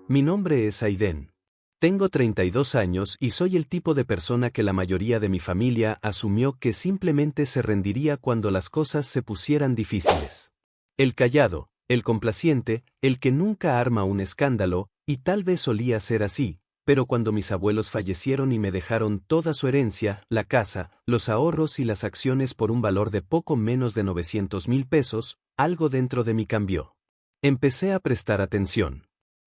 Mi nombre es Aiden. Tengo 32 años y soy el tipo de persona que la mayoría de mi familia asumió que simplemente se rendiría cuando las cosas se pusieran difíciles. El callado, el complaciente, el que nunca arma un escándalo, y tal vez solía ser así, pero cuando mis abuelos fallecieron y me dejaron toda su herencia, la casa, los ahorros y las acciones por un valor de poco menos de 900,000 pesos, algo dentro de mí cambió. Empecé a prestar atención.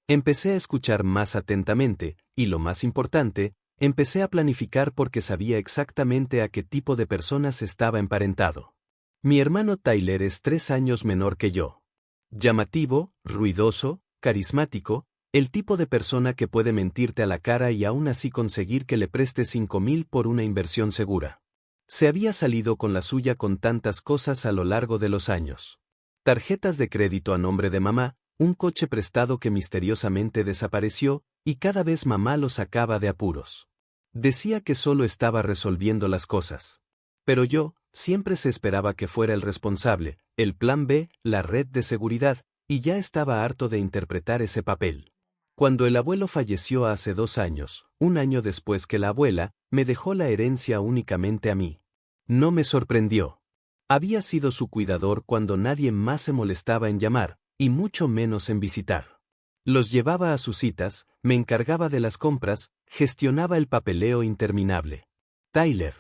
Empecé a escuchar más atentamente, y lo más importante, empecé a planificar porque sabía exactamente a qué tipo de personas estaba emparentado. Mi hermano Tyler es 3 años menor que yo. Llamativo, ruidoso, carismático, el tipo de persona que puede mentirte a la cara y aún así conseguir que le prestes 5,000 por una inversión segura. Se había salido con la suya con tantas cosas a lo largo de los años. Tarjetas de crédito a nombre de mamá, un coche prestado que misteriosamente desapareció, y cada vez mamá lo sacaba de apuros. Decía que solo estaba resolviendo las cosas. Pero yo, siempre se esperaba que fuera el responsable, el plan B, la red de seguridad, y ya estaba harto de interpretar ese papel. Cuando el abuelo falleció hace 2 años, un año después que la abuela, me dejó la herencia únicamente a mí. No me sorprendió. Había sido su cuidador cuando nadie más se molestaba en llamar, y mucho menos en visitar. Los llevaba a sus citas, me encargaba de las compras, gestionaba el papeleo interminable. Tyler.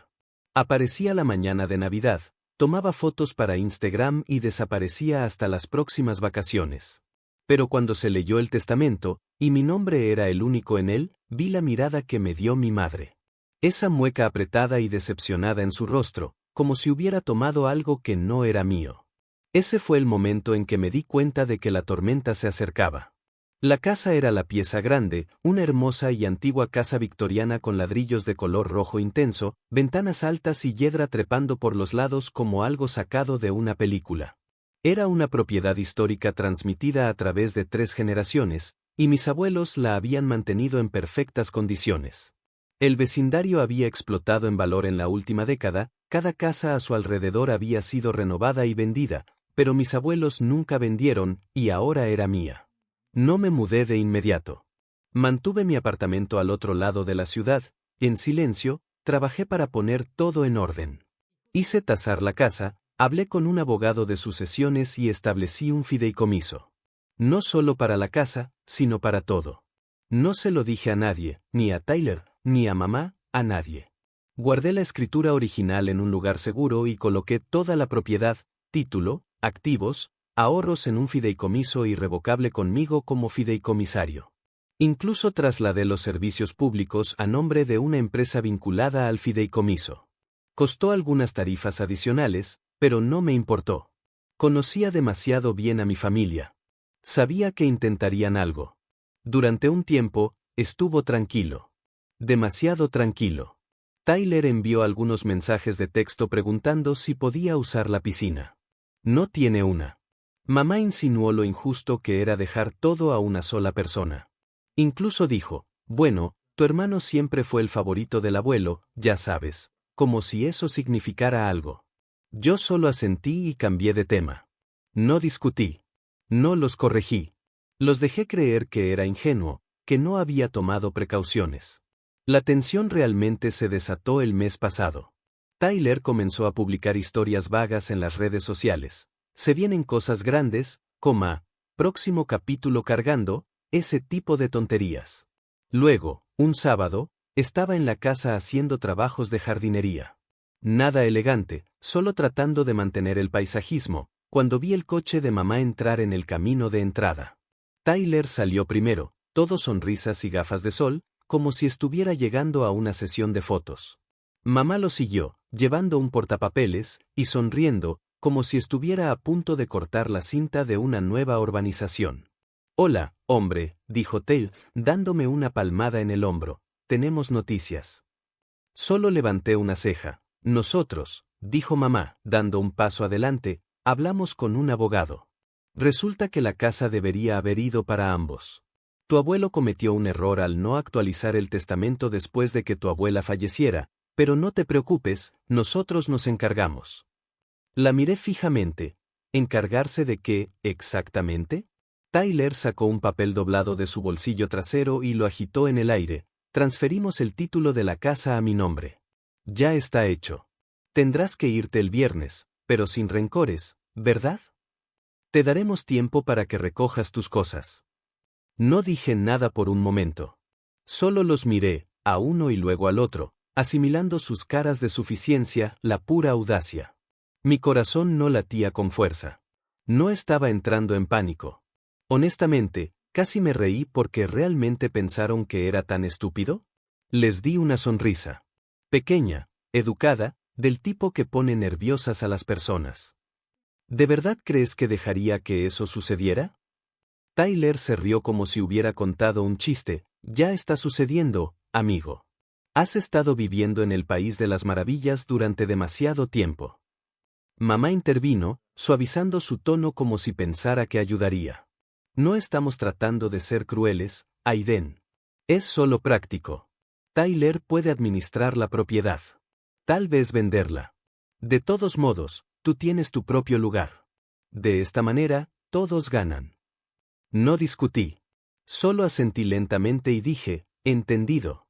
Aparecía la mañana de Navidad, tomaba fotos para Instagram y desaparecía hasta las próximas vacaciones. Pero cuando se leyó el testamento, y mi nombre era el único en él, vi la mirada que me dio mi madre. Esa mueca apretada y decepcionada en su rostro, como si hubiera tomado algo que no era mío. Ese fue el momento en que me di cuenta de que la tormenta se acercaba. La casa era la pieza grande, una hermosa y antigua casa victoriana con ladrillos de color rojo intenso, ventanas altas y hiedra trepando por los lados como algo sacado de una película. Era una propiedad histórica transmitida a través de 3 generaciones, y mis abuelos la habían mantenido en perfectas condiciones. El vecindario había explotado en valor en la última década, cada casa a su alrededor había sido renovada y vendida, pero mis abuelos nunca vendieron, y ahora era mía. No me mudé de inmediato. Mantuve mi apartamento al otro lado de la ciudad, en silencio, trabajé para poner todo en orden. Hice tasar la casa, hablé con un abogado de sucesiones y establecí un fideicomiso. No solo para la casa, sino para todo. No se lo dije a nadie, ni a Tyler, ni a mamá, a nadie. Guardé la escritura original en un lugar seguro y coloqué toda la propiedad, título, activos, ahorros en un fideicomiso irrevocable conmigo como fideicomisario. Incluso trasladé los servicios públicos a nombre de una empresa vinculada al fideicomiso. Costó algunas tarifas adicionales, pero no me importó. Conocía demasiado bien a mi familia. Sabía que intentarían algo. Durante un tiempo, estuvo tranquilo. Demasiado tranquilo. Tyler envió algunos mensajes de texto preguntando si podía usar la piscina. No tiene una. Mamá insinuó lo injusto que era dejar todo a una sola persona. Incluso dijo, bueno, tu hermano siempre fue el favorito del abuelo, ya sabes, como si eso significara algo. Yo solo asentí y cambié de tema. No discutí. No los corregí. Los dejé creer que era ingenuo, que no había tomado precauciones. La tensión realmente se desató el mes pasado. Tyler comenzó a publicar historias vagas en las redes sociales. Se vienen cosas grandes, próximo capítulo cargando, ese tipo de tonterías. Luego, un sábado, estaba en la casa haciendo trabajos de jardinería. Nada elegante, solo tratando de mantener el paisajismo, cuando vi el coche de mamá entrar en el camino de entrada. Tyler salió primero, todo sonrisas y gafas de sol, como si estuviera llegando a una sesión de fotos. Mamá lo siguió, llevando un portapapeles, y sonriendo, como si estuviera a punto de cortar la cinta de una nueva urbanización. Hola, hombre, dijo Tyler, dándome una palmada en el hombro, tenemos noticias. Solo levanté una ceja. Nosotros, dijo mamá, dando un paso adelante, hablamos con un abogado. Resulta que la casa debería haber ido para ambos. Tu abuelo cometió un error al no actualizar el testamento después de que tu abuela falleciera, pero no te preocupes, nosotros nos encargamos. La miré fijamente. ¿Encargarse de qué, exactamente? Tyler sacó un papel doblado de su bolsillo trasero y lo agitó en el aire. Transferimos el título de la casa a mi nombre. Ya está hecho. Tendrás que irte el viernes, pero sin rencores, ¿verdad? Te daremos tiempo para que recojas tus cosas. No dije nada por un momento. Solo los miré, a uno y luego al otro, asimilando sus caras de suficiencia, la pura audacia. Mi corazón no latía con fuerza. No estaba entrando en pánico. Honestamente, casi me reí porque realmente pensaron que era tan estúpido. Les di una sonrisa. Pequeña, educada, del tipo que pone nerviosas a las personas. ¿De verdad crees que dejaría que eso sucediera? Tyler se rió como si hubiera contado un chiste. Ya está sucediendo, amigo. Has estado viviendo en el país de las maravillas durante demasiado tiempo. Mamá intervino, suavizando su tono como si pensara que ayudaría. No estamos tratando de ser crueles, Aiden. Es solo práctico. Tyler puede administrar la propiedad. Tal vez venderla. De todos modos, tú tienes tu propio lugar. De esta manera, todos ganan. No discutí. Solo asentí lentamente y dije, entendido.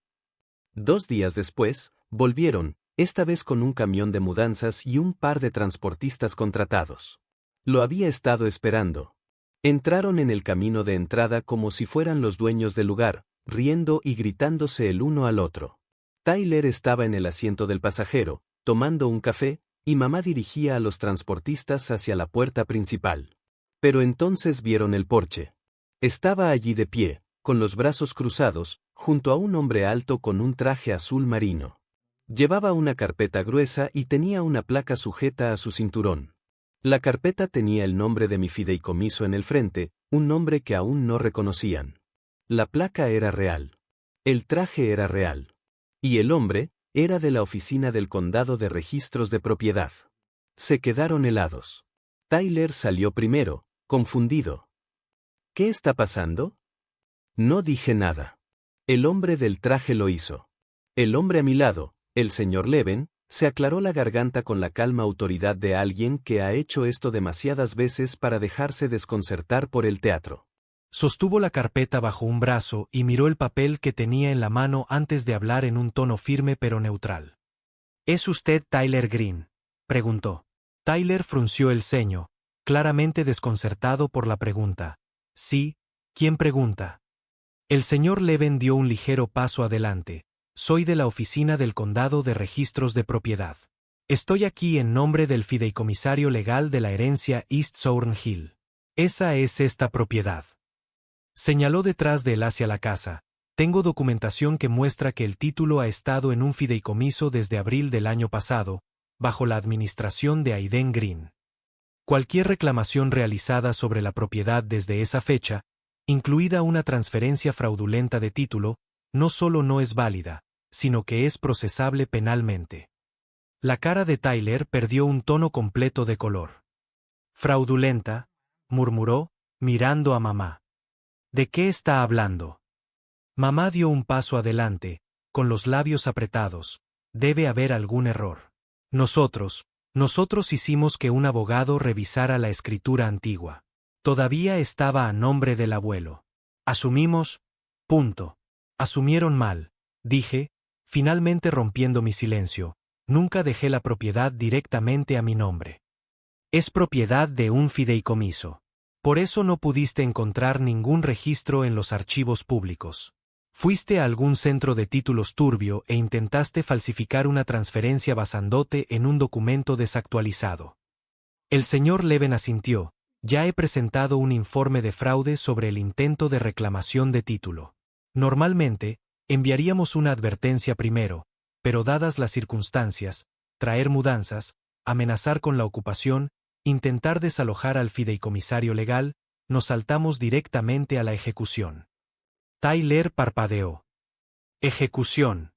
2 días después, volvieron, esta vez con un camión de mudanzas y un par de transportistas contratados. Lo había estado esperando. Entraron en el camino de entrada como si fueran los dueños del lugar, riendo y gritándose el uno al otro. Tyler estaba en el asiento del pasajero, tomando un café, y mamá dirigía a los transportistas hacia la puerta principal. Pero entonces vieron el porche. Estaba allí de pie, con los brazos cruzados, junto a un hombre alto con un traje azul marino. Llevaba una carpeta gruesa y tenía una placa sujeta a su cinturón. La carpeta tenía el nombre de mi fideicomiso en el frente, un nombre que aún no reconocían. La placa era real. El traje era real. Y el hombre, era de la oficina del condado de registros de propiedad. Se quedaron helados. Tyler salió primero, confundido. ¿Qué está pasando? No dije nada. El hombre del traje lo hizo. El hombre a mi lado, el señor Leven, se aclaró la garganta con la calma autoridad de alguien que ha hecho esto demasiadas veces para dejarse desconcertar por el teatro. Sostuvo la carpeta bajo un brazo y miró el papel que tenía en la mano antes de hablar en un tono firme pero neutral. ¿Es usted Tyler Green?, preguntó. Tyler frunció el ceño, claramente desconcertado por la pregunta. Sí, ¿quién pregunta? El señor Leven dio un ligero paso adelante. Soy de la oficina del condado de registros de propiedad. Estoy aquí en nombre del fideicomisario legal de la herencia East Southern Hill. Esa es esta propiedad. Señaló detrás de él hacia la casa. Tengo documentación que muestra que el título ha estado en un fideicomiso desde abril del año pasado, bajo la administración de Aiden Green. Cualquier reclamación realizada sobre la propiedad desde esa fecha, incluida una transferencia fraudulenta de título, no solo no es válida, sino que es procesable penalmente. La cara de Tyler perdió un tono completo de color. Fraudulenta, murmuró, mirando a mamá. ¿De qué está hablando? Mamá dio un paso adelante, con los labios apretados. Debe haber algún error. Nosotros hicimos que un abogado revisara la escritura antigua. Todavía estaba a nombre del abuelo. Asumimos. Punto. Asumieron mal, dije, finalmente rompiendo mi silencio. Nunca dejé la propiedad directamente a mi nombre. Es propiedad de un fideicomiso. Por eso no pudiste encontrar ningún registro en los archivos públicos. Fuiste a algún centro de títulos turbio e intentaste falsificar una transferencia basándote en un documento desactualizado. El señor Leven asintió. Ya he presentado un informe de fraude sobre el intento de reclamación de título. Normalmente, enviaríamos una advertencia primero, pero dadas las circunstancias, traer mudanzas, amenazar con la ocupación, intentar desalojar al fideicomisario legal, nos saltamos directamente a la ejecución. Tyler parpadeó. Ejecución.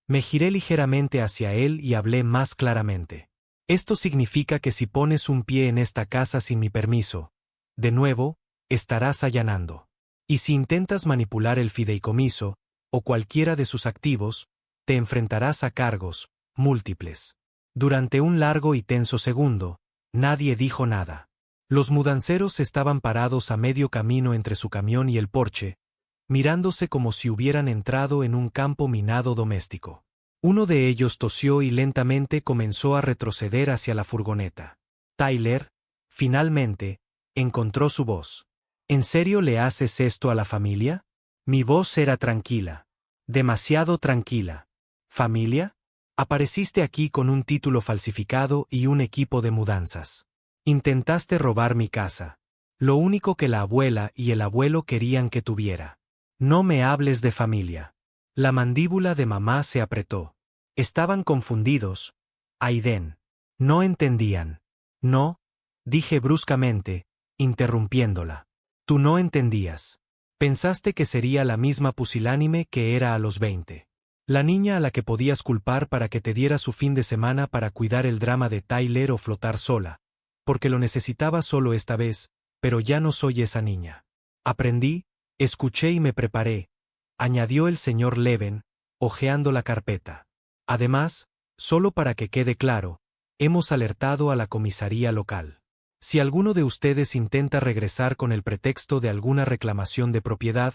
Me giré ligeramente hacia él y hablé más claramente. Esto significa que si pones un pie en esta casa sin mi permiso, de nuevo, estarás allanando. Y si intentas manipular el fideicomiso, o cualquiera de sus activos, te enfrentarás a cargos, múltiples. Durante un largo y tenso segundo, nadie dijo nada. Los mudanceros estaban parados a medio camino entre su camión y el porche, mirándose como si hubieran entrado en un campo minado doméstico. Uno de ellos tosió y lentamente comenzó a retroceder hacia la furgoneta. Tyler, finalmente, encontró su voz. ¿En serio le haces esto a la familia? Mi voz era tranquila. Demasiado tranquila. ¿Familia? Apareciste aquí con un título falsificado y un equipo de mudanzas. Intentaste robar mi casa. Lo único que la abuela y el abuelo querían que tuviera. No me hables de familia. La mandíbula de mamá se apretó. Estaban confundidos. Aiden. No entendían. No, dije bruscamente, interrumpiéndola. Tú no entendías. Pensaste que sería la misma pusilánime que era a los 20. La niña a la que podías culpar para que te diera su fin de semana para cuidar el drama de Tyler o flotar sola, porque lo necesitaba solo esta vez, pero ya no soy esa niña. Aprendí, escuché y me preparé, añadió el señor Leven, hojeando la carpeta. Además, solo para que quede claro, hemos alertado a la comisaría local. Si alguno de ustedes intenta regresar con el pretexto de alguna reclamación de propiedad,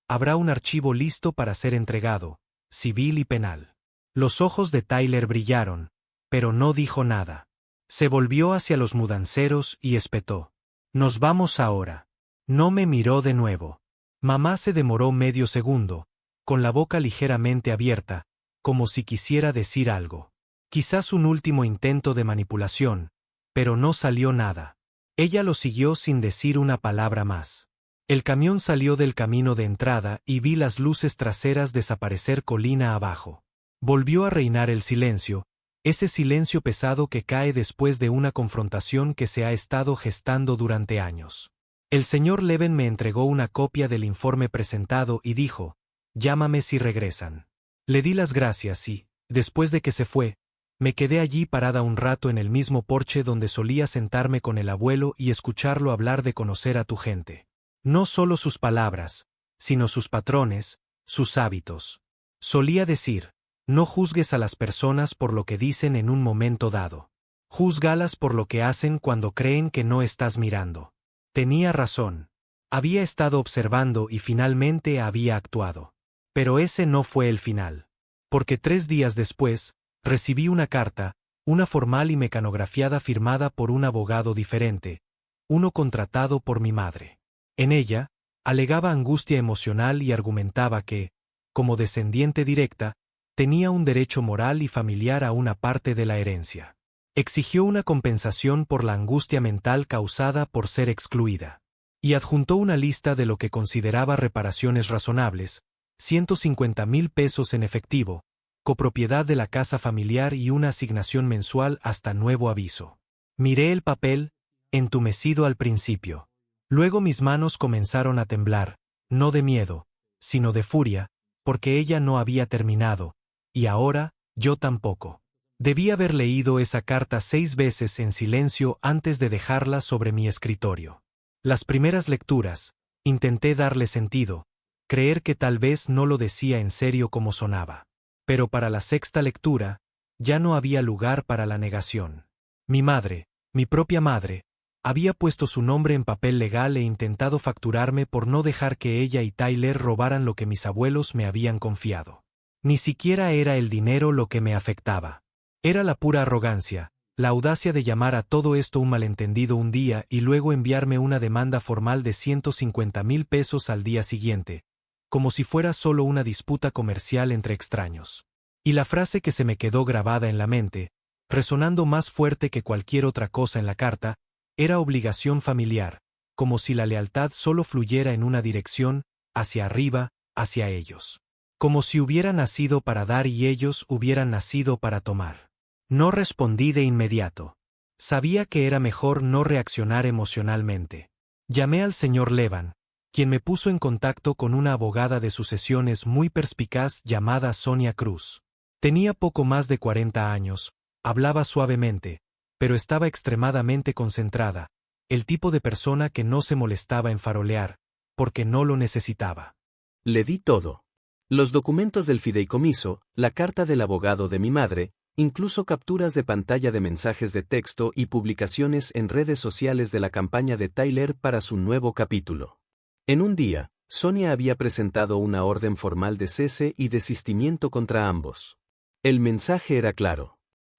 habrá un archivo listo para ser entregado, civil y penal. Los ojos de Tyler brillaron, pero no dijo nada. Se volvió hacia los mudanceros y espetó. Nos vamos ahora. No me miró de nuevo. Mamá se demoró medio segundo, con la boca ligeramente abierta, como si quisiera decir algo. Quizás un último intento de manipulación, pero no salió nada. Ella lo siguió sin decir una palabra más. El camión salió del camino de entrada y vi las luces traseras desaparecer colina abajo. Volvió a reinar el silencio, ese silencio pesado que cae después de una confrontación que se ha estado gestando durante años. El señor Leven me entregó una copia del informe presentado y dijo, llámame si regresan. Le di las gracias y, después de que se fue, me quedé allí parada un rato en el mismo porche donde solía sentarme con el abuelo y escucharlo hablar de conocer a tu gente. No solo sus palabras, sino sus patrones, sus hábitos. Solía decir, no juzgues a las personas por lo que dicen en un momento dado. Júzgalas por lo que hacen cuando creen que no estás mirando. Tenía razón. Había estado observando y finalmente había actuado. Pero ese no fue el final. Porque 3 días después, recibí una carta, una formal y mecanografiada firmada por un abogado diferente, uno contratado por mi madre. En ella, alegaba angustia emocional y argumentaba que, como descendiente directa, tenía un derecho moral y familiar a una parte de la herencia. Exigió una compensación por la angustia mental causada por ser excluida. Y adjuntó una lista de lo que consideraba reparaciones razonables, 150,000 pesos en efectivo, copropiedad de la casa familiar y una asignación mensual hasta nuevo aviso. Miré el papel, entumecido al principio. Luego mis manos comenzaron a temblar, no de miedo, sino de furia, porque ella no había terminado, y ahora, yo tampoco. Debí haber leído esa carta 6 veces en silencio antes de dejarla sobre mi escritorio. Las primeras lecturas, intenté darle sentido, creer que tal vez no lo decía en serio como sonaba. Pero para la 6ª lectura, ya no había lugar para la negación. Mi madre, mi propia madre, había puesto su nombre en papel legal e intentado facturarme por no dejar que ella y Tyler robaran lo que mis abuelos me habían confiado. Ni siquiera era el dinero lo que me afectaba. Era la pura arrogancia, la audacia de llamar a todo esto un malentendido un día y luego enviarme una demanda formal de 150,000 pesos al día siguiente, como si fuera solo una disputa comercial entre extraños. Y la frase que se me quedó grabada en la mente, resonando más fuerte que cualquier otra cosa en la carta, era obligación familiar, como si la lealtad solo fluyera en una dirección, hacia arriba, hacia ellos. Como si hubiera nacido para dar y ellos hubieran nacido para tomar. No respondí de inmediato. Sabía que era mejor no reaccionar emocionalmente. Llamé al señor Leven, quien me puso en contacto con una abogada de sucesiones muy perspicaz llamada Sonia Cruz. Tenía poco más de 40 años, hablaba suavemente, pero estaba extremadamente concentrada, el tipo de persona que no se molestaba en farolear, porque no lo necesitaba. Le di todo. Los documentos del fideicomiso, la carta del abogado de mi madre, incluso capturas de pantalla de mensajes de texto y publicaciones en redes sociales de la campaña de Tyler para su nuevo capítulo. En un día, Sonia había presentado una orden formal de cese y desistimiento contra ambos. El mensaje era claro.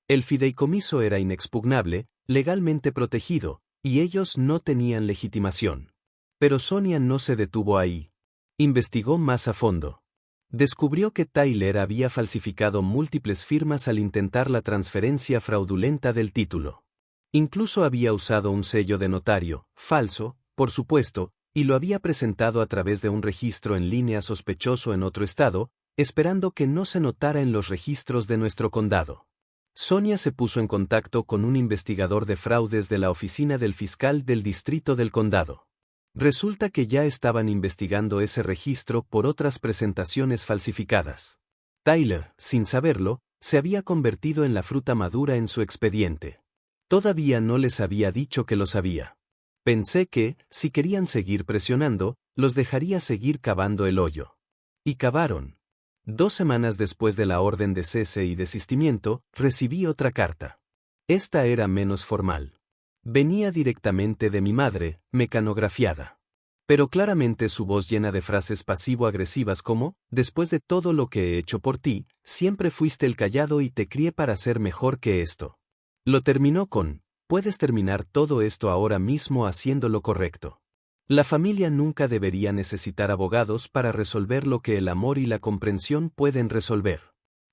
El fideicomiso era inexpugnable, legalmente protegido, y ellos no tenían legitimación. Pero Sonia no se detuvo ahí. Investigó más a fondo. Descubrió que Tyler había falsificado múltiples firmas al intentar la transferencia fraudulenta del título. Incluso había usado un sello de notario, falso, por supuesto, y lo había presentado a través de un registro en línea sospechoso en otro estado, esperando que no se notara en los registros de nuestro condado. Sonia se puso en contacto con un investigador de fraudes de la oficina del fiscal del distrito del condado. Resulta que ya estaban investigando ese registro por otras presentaciones falsificadas. Tyler, sin saberlo, se había convertido en la fruta madura en su expediente. Todavía no les había dicho que lo sabía. Pensé que, si querían seguir presionando, los dejaría seguir cavando el hoyo. Y cavaron. 2 semanas después de la orden de cese y desistimiento, recibí otra carta. Esta era menos formal. Venía directamente de mi madre, mecanografiada. Pero claramente su voz llena de frases pasivo-agresivas como, después de todo lo que he hecho por ti, siempre fuiste el callado y te crié para ser mejor que esto. Lo terminó con, puedes terminar todo esto ahora mismo haciendo lo correcto. La familia nunca debería necesitar abogados para resolver lo que el amor y la comprensión pueden resolver.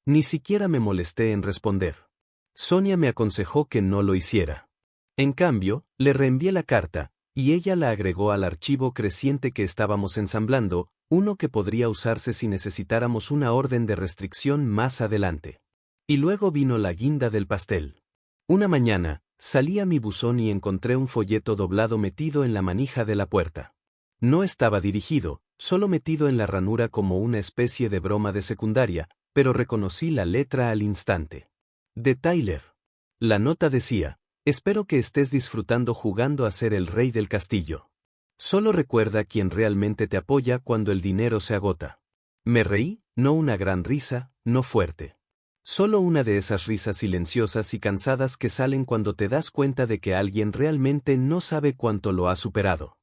Ni siquiera me molesté en responder. Sonia me aconsejó que no lo hiciera. En cambio, le reenvié la carta, y ella la agregó al archivo creciente que estábamos ensamblando, uno que podría usarse si necesitáramos una orden de restricción más adelante. Y luego vino la guinda del pastel. Una mañana, salí a mi buzón y encontré un folleto doblado metido en la manija de la puerta. No estaba dirigido, solo metido en la ranura como una especie de broma de secundaria, pero reconocí la letra al instante. De Tyler. La nota decía, espero que estés disfrutando jugando a ser el rey del castillo. Solo recuerda quién realmente te apoya cuando el dinero se agota. Me reí, no una gran risa, no fuerte. Solo una de esas risas silenciosas y cansadas que salen cuando te das cuenta de que alguien realmente no sabe cuánto lo ha superado.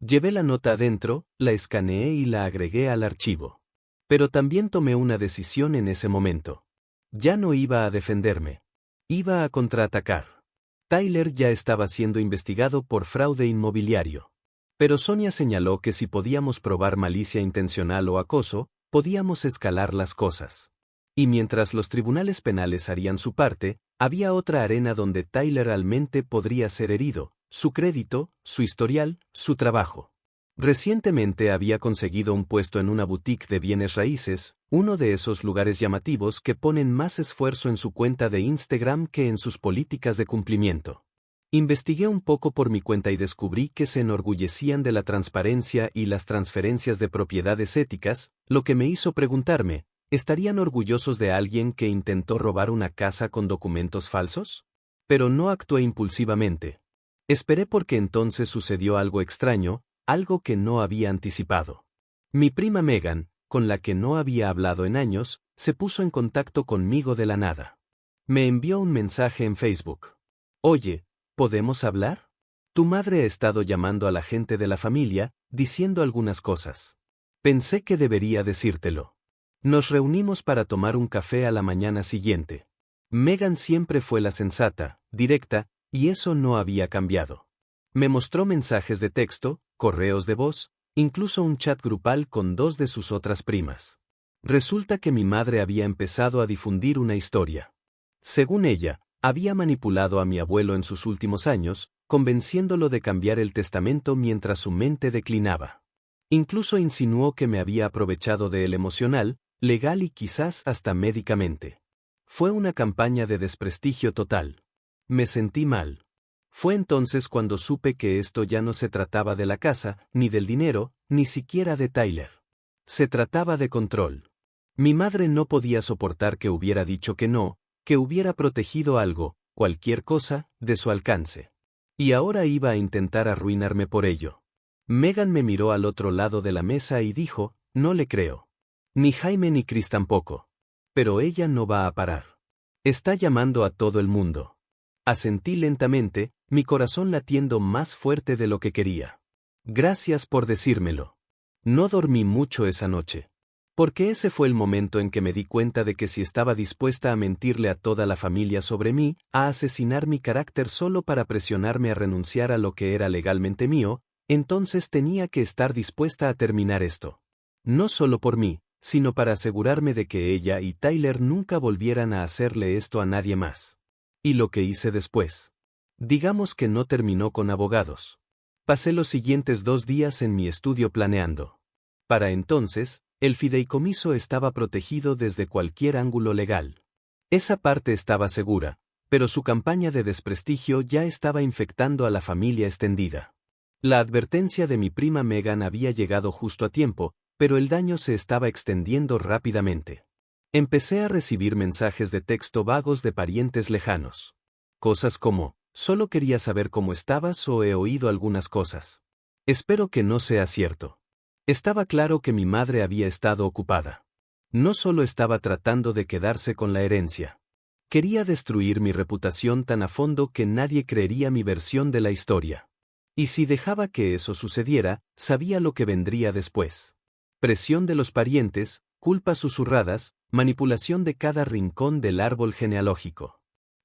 Llevé la nota adentro, la escaneé y la agregué al archivo. Pero también tomé una decisión en ese momento. Ya no iba a defenderme. Iba a contraatacar. Tyler ya estaba siendo investigado por fraude inmobiliario. Pero Sonia señaló que si podíamos probar malicia intencional o acoso, podíamos escalar las cosas. Y mientras los tribunales penales harían su parte, había otra arena donde Tyler realmente podría ser herido, su crédito, su historial, su trabajo. Recientemente había conseguido un puesto en una boutique de bienes raíces, uno de esos lugares llamativos que ponen más esfuerzo en su cuenta de Instagram que en sus políticas de cumplimiento. Investigué un poco por mi cuenta y descubrí que se enorgullecían de la transparencia y las transferencias de propiedades éticas, lo que me hizo preguntarme, ¿estarían orgullosos de alguien que intentó robar una casa con documentos falsos? Pero no actué impulsivamente. Esperé porque entonces sucedió algo extraño, algo que no había anticipado. Mi prima Megan, con la que no había hablado en años, se puso en contacto conmigo de la nada. Me envió un mensaje en Facebook. Oye, ¿podemos hablar? Tu madre ha estado llamando a la gente de la familia, diciendo algunas cosas. Pensé que debería decírtelo. Nos reunimos para tomar un café a la mañana siguiente. Megan siempre fue la sensata, directa, y eso no había cambiado. Me mostró mensajes de texto, correos de voz, incluso un chat grupal con 2 de sus otras primas. Resulta que mi madre había empezado a difundir una historia. Según ella, había manipulado a mi abuelo en sus últimos años, convenciéndolo de cambiar el testamento mientras su mente declinaba. Incluso insinuó que me había aprovechado de él emocional, legal y quizás hasta médicamente. Fue una campaña de desprestigio total. Me sentí mal. Fue entonces cuando supe que esto ya no se trataba de la casa, ni del dinero, ni siquiera de Tyler. Se trataba de control. Mi madre no podía soportar que hubiera dicho que no, que hubiera protegido algo, cualquier cosa, de su alcance. Y ahora iba a intentar arruinarme por ello. Megan me miró al otro lado de la mesa y dijo, no le creo. Ni Jaime ni Chris tampoco. Pero ella no va a parar. Está llamando a todo el mundo. Asentí lentamente, mi corazón latiendo más fuerte de lo que quería. Gracias por decírmelo. No dormí mucho esa noche. Porque ese fue el momento en que me di cuenta de que si estaba dispuesta a mentirle a toda la familia sobre mí, a asesinar mi carácter solo para presionarme a renunciar a lo que era legalmente mío, entonces tenía que estar dispuesta a terminar esto. No solo por mí, sino para asegurarme de que ella y Tyler nunca volvieran a hacerle esto a nadie más. ¿Y lo que hice después? Digamos que no terminó con abogados. Pasé los siguientes 2 días en mi estudio planeando. Para entonces, el fideicomiso estaba protegido desde cualquier ángulo legal. Esa parte estaba segura, pero su campaña de desprestigio ya estaba infectando a la familia extendida. La advertencia de mi prima Megan había llegado justo a tiempo, pero el daño se estaba extendiendo rápidamente. Empecé a recibir mensajes de texto vagos de parientes lejanos. Cosas como, solo quería saber cómo estabas o he oído algunas cosas. Espero que no sea cierto. Estaba claro que mi madre había estado ocupada. No solo estaba tratando de quedarse con la herencia. Quería destruir mi reputación tan a fondo que nadie creería mi versión de la historia. Y si dejaba que eso sucediera, sabía lo que vendría después. Presión de los parientes, culpas susurradas, manipulación de cada rincón del árbol genealógico.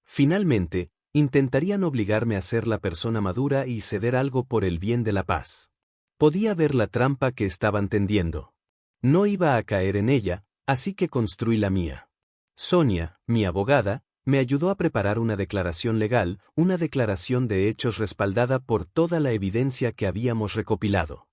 Finalmente, intentarían obligarme a ser la persona madura y ceder algo por el bien de la paz. Podía ver la trampa que estaban tendiendo. No iba a caer en ella, así que construí la mía. Sonia, mi abogada, me ayudó a preparar una declaración legal, una declaración de hechos respaldada por toda la evidencia que habíamos recopilado.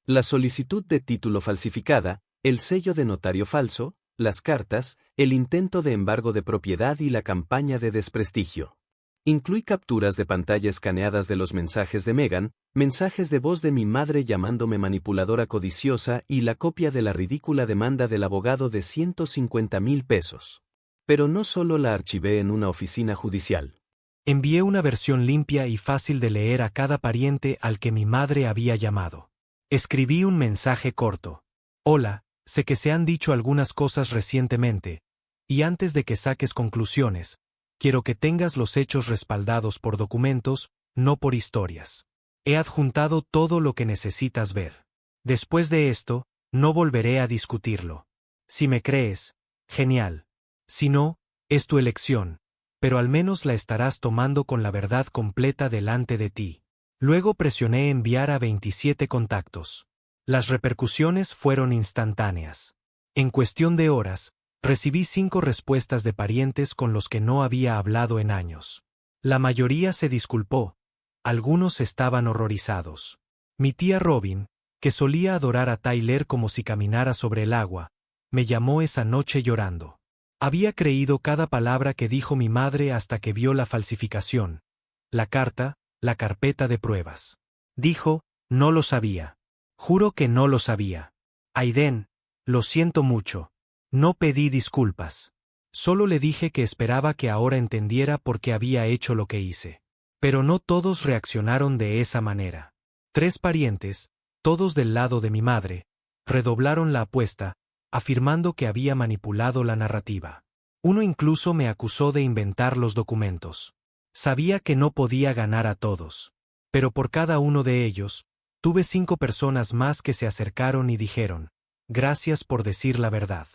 La solicitud de título falsificada, el sello de notario falso, las cartas, el intento de embargo de propiedad y la campaña de desprestigio. Incluí capturas de pantalla escaneadas de los mensajes de Megan, mensajes de voz de mi madre llamándome manipuladora codiciosa y la copia de la ridícula demanda del abogado de 150,000 pesos. Pero no solo la archivé en una oficina judicial. Envié una versión limpia y fácil de leer a cada pariente al que mi madre había llamado. Escribí un mensaje corto. Hola, sé que se han dicho algunas cosas recientemente, y antes de que saques conclusiones, quiero que tengas los hechos respaldados por documentos, no por historias. He adjuntado todo lo que necesitas ver. Después de esto, no volveré a discutirlo. Si me crees, genial. Si no, es tu elección, pero al menos la estarás tomando con la verdad completa delante de ti. Luego presioné enviar a 27 contactos. Las repercusiones fueron instantáneas. En cuestión de horas, recibí 5 respuestas de parientes con los que no había hablado en años. La mayoría se disculpó. Algunos estaban horrorizados. Mi tía Robin, que solía adorar a Tyler como si caminara sobre el agua, me llamó esa noche llorando. Había creído cada palabra que dijo mi madre hasta que vio la falsificación. La carta, la carpeta de pruebas. Dijo, no lo sabía. Juro que no lo sabía. Aiden, lo siento mucho. No pedí disculpas. Solo le dije que esperaba que ahora entendiera por qué había hecho lo que hice. Pero no todos reaccionaron de esa manera. 3 parientes, todos del lado de mi madre, redoblaron la apuesta, afirmando que había manipulado la narrativa. Uno incluso me acusó de inventar los documentos. Sabía que no podía ganar a todos. Pero por cada uno de ellos, tuve 5 personas más que se acercaron y dijeron, gracias por decir la verdad.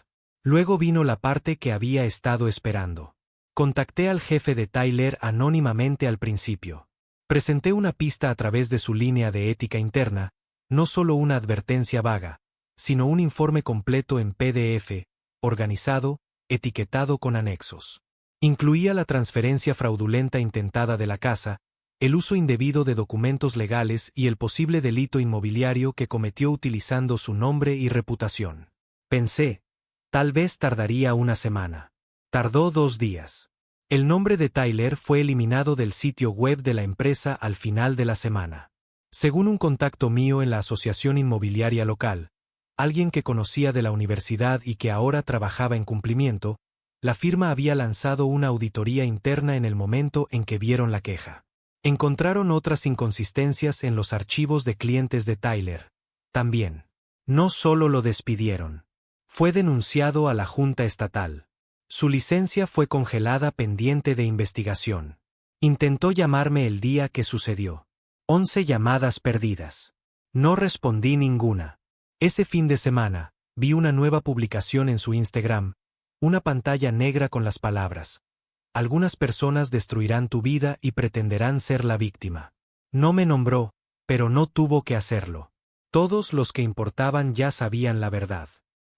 Luego vino la parte que había estado esperando. Contacté al jefe de Tyler anónimamente al principio. Presenté una pista a través de su línea de ética interna, no solo una advertencia vaga, sino un informe completo en PDF, organizado, etiquetado con anexos. Incluía la transferencia fraudulenta intentada de la casa, el uso indebido de documentos legales y el posible delito inmobiliario que cometió utilizando su nombre y reputación. Pensé, tal vez tardaría una semana. Tardó 2 días. El nombre de Tyler fue eliminado del sitio web de la empresa al final de la semana. Según un contacto mío en la asociación inmobiliaria local, alguien que conocía de la universidad y que ahora trabajaba en cumplimiento, la firma había lanzado una auditoría interna en el momento en que vieron la queja. Encontraron otras inconsistencias en los archivos de clientes de Tyler. También. No solo lo despidieron. Fue denunciado a la Junta Estatal. Su licencia fue congelada pendiente de investigación. Intentó llamarme el día que sucedió. 11 llamadas perdidas. No respondí ninguna. Ese fin de semana, vi una nueva publicación en su Instagram, una pantalla negra con las palabras: algunas personas destruirán tu vida y pretenderán ser la víctima. No me nombró, pero no tuvo que hacerlo. Todos los que importaban ya sabían la verdad.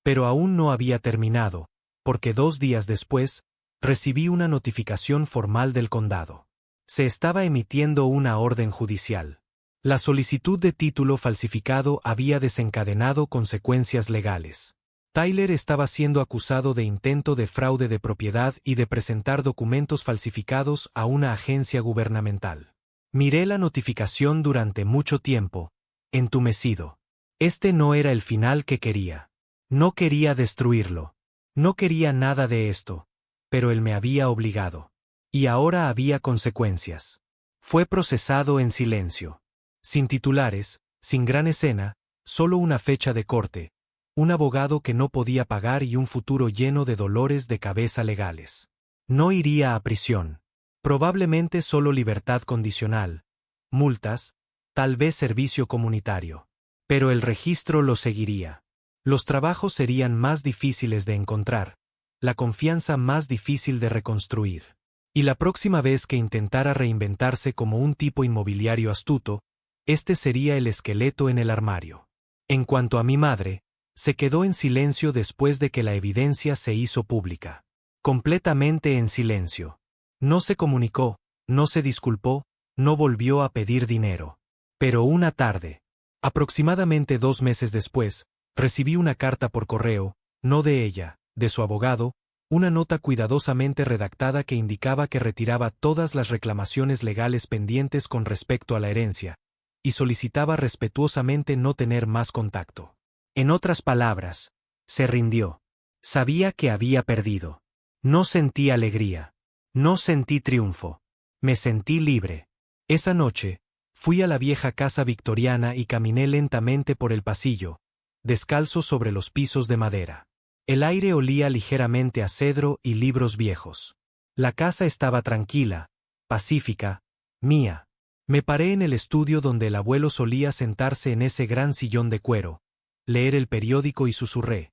Pero aún no había terminado, porque 2 días después, recibí una notificación formal del condado. Se estaba emitiendo una orden judicial. La solicitud de título falsificado había desencadenado consecuencias legales. Tyler estaba siendo acusado de intento de fraude de propiedad y de presentar documentos falsificados a una agencia gubernamental. Miré la notificación durante mucho tiempo, entumecido. Este no era el final que quería. No quería destruirlo. No quería nada de esto, pero él me había obligado. Y ahora había consecuencias. Fue procesado en silencio. Sin titulares, sin gran escena, solo una fecha de corte, un abogado que no podía pagar y un futuro lleno de dolores de cabeza legales. No iría a prisión. Probablemente solo libertad condicional, multas, tal vez servicio comunitario. Pero el registro lo seguiría. Los trabajos serían más difíciles de encontrar, la confianza más difícil de reconstruir. Y la próxima vez que intentara reinventarse como un tipo inmobiliario astuto, este sería el esqueleto en el armario. En cuanto a mi madre, se quedó en silencio después de que la evidencia se hizo pública. Completamente en silencio. No se comunicó, no se disculpó, no volvió a pedir dinero. Pero una tarde, aproximadamente 2 meses después, recibí una carta por correo, no de ella, de su abogado, una nota cuidadosamente redactada que indicaba que retiraba todas las reclamaciones legales pendientes con respecto a la herencia, y solicitaba respetuosamente no tener más contacto. En otras palabras, se rindió. Sabía que había perdido. No sentí alegría. No sentí triunfo. Me sentí libre. Esa noche, fui a la vieja casa victoriana y caminé lentamente por el pasillo, descalzo sobre los pisos de madera. El aire olía ligeramente a cedro y libros viejos. La casa estaba tranquila, pacífica, mía. Me paré en el estudio donde el abuelo solía sentarse en ese gran sillón de cuero, leer el periódico y susurré.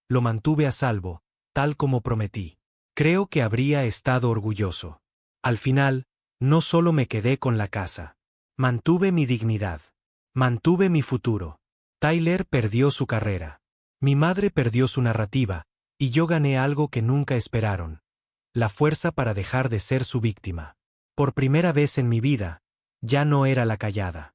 Lo mantuve a salvo, tal como prometí. Creo que habría estado orgulloso. Al final, no solo me quedé con la casa. Mantuve mi dignidad. Mantuve mi futuro. Tyler perdió su carrera. Mi madre perdió su narrativa, y yo gané algo que nunca esperaron: la fuerza para dejar de ser su víctima. Por primera vez en mi vida, ya no era la callada.